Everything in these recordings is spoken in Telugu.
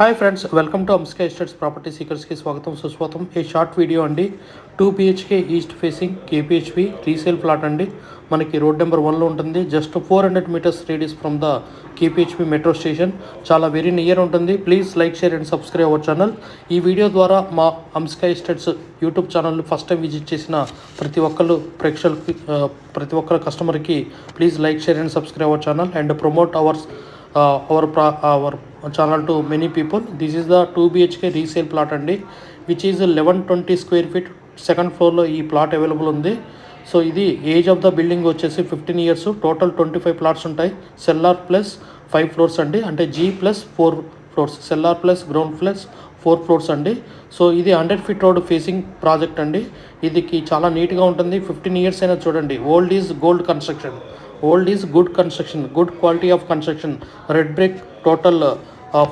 Hi friends, welcome to Amska estates property సీకర్స్కి స్వాగతం సుస్వాగతం. ఈ షార్ట్ వీడియో అండి. 2 BHK east facing KPHP resale flat అండి. మనకి రోడ్ నెంబర్ 1లో ఉంటుంది. Just 400 meters radius from the KPHP metro station. చాలా వెరీ నియర్ ఉంటుంది. Please like, share and subscribe our channel. ఈ వీడియో ద్వారా మా అంస్కా ఎస్టేట్స్ యూట్యూబ్ ఛానల్ని ఫస్ట్ టైం విజిట్ చేసిన ప్రతి ఒక్కరు ప్రేక్షకులకి, ప్రతి ఒక్కరు కస్టమర్కి please like, share and subscribe our channel and promote our channel to many people. This is the 2 BHK resale plot andi, which is 1120 square feet. Second floor lo ee plot available undi. So ఇది ఏజ్ ఆఫ్ ద బిల్డింగ్ వచ్చేసి 15 years. టోటల్ 25 ప్లాట్స్ ఉంటాయి. సెల్లార్ ప్లస్ 5 ఫ్లోర్స్ అండి, అంటే G plus 4 floors, cellar plus ground plus 4 floors అండి. సో ఇది 100 feet రోడ్ ఫేసింగ్ ప్రాజెక్ట్ అండి. ఇదికి చాలా నీట్గా ఉంటుంది. 15 years అయినా చూడండి. Old is gold construction, old is good construction, good quality of construction. Red brick, total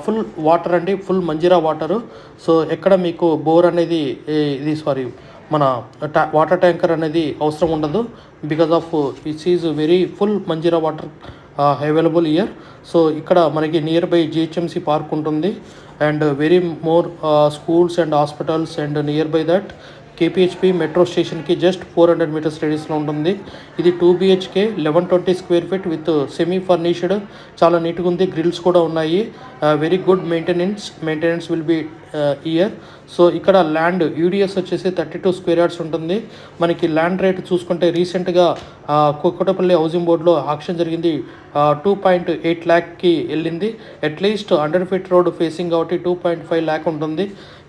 full water అండి, ఫుల్ మంజీరా వాటరు. సో ఎక్కడ మీకు బోర్ అనేది మన వాటర్ ట్యాంకర్ అనేది అవసరం ఉండదు. Because of its is very full Manjira water available year. So ఇక్కడ మనకి నియర్ బై GHMC పార్క్ ఉంటుంది and very more schools and hospitals and near by that KPHP metro స్టేషన్కి జస్ట్ 400 మీటర్స్ రేడియస్లో ఉంటుంది. ఇది 2 BHK 1120 square feet with semi furnished. చాలా నీట్గా ఉంది. గ్రిల్స్ కూడా ఉన్నాయి. Very good maintenance will be year. So ఇక్కడ ల్యాండ్ UDS వచ్చేసి 32 స్క్వేర్ యార్డ్స్ ఉంటుంది. మనకి ల్యాండ్ రేట్ చూసుకుంటే రీసెంట్గా కుక్కటపల్లి హౌసింగ్ బోర్డులో ఆక్షన్ జరిగింది. 2.8 lakh వెళ్ళింది. అట్లీస్ట్ 100 feet రోడ్ ఫేసింగ్ కాబట్టి 2.5 lakh ఉంటుంది.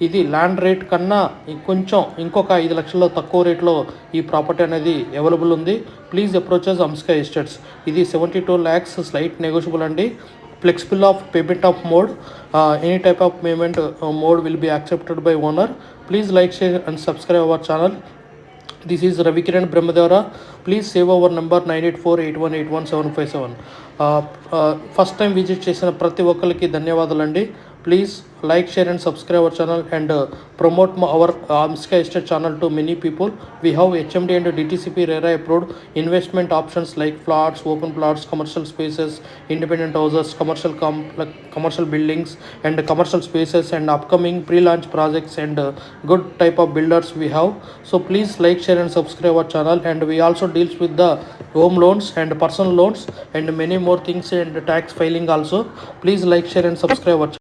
ఇది ల్యాండ్ రేట్ కన్నా ఇంకొక 5 లక్షల తక్కువ రేట్లో ఈ ప్రాపర్టీ అనేది అవైలబుల్ ఉంది. Please approaches Amska estates. ఇది 72 lakhs, స్లైట్ నెగోషియబుల్ అండి. Flexible of payment of mode, any type of payment mode will be accepted by owner. Please like, share and subscribe our channel. This is Ravikiran Brahmadevara. Please save our number 9848181757. First time visit చేసిన ప్రతి ఒక్కరికి ధన్యవాదాలండి. Please like, share and subscribe our channel and promote our Amska Estate channel to many people. We have HMD and DTCP RERA approved investment options like flats, open plots, commercial spaces, independent houses, commercial buildings and commercial spaces and upcoming pre-launch projects and good type of builders we have. So please like, share and subscribe our channel. And we also deals with the home loans and personal loans and many more things and tax filing also. Please like, share and subscribe our channel.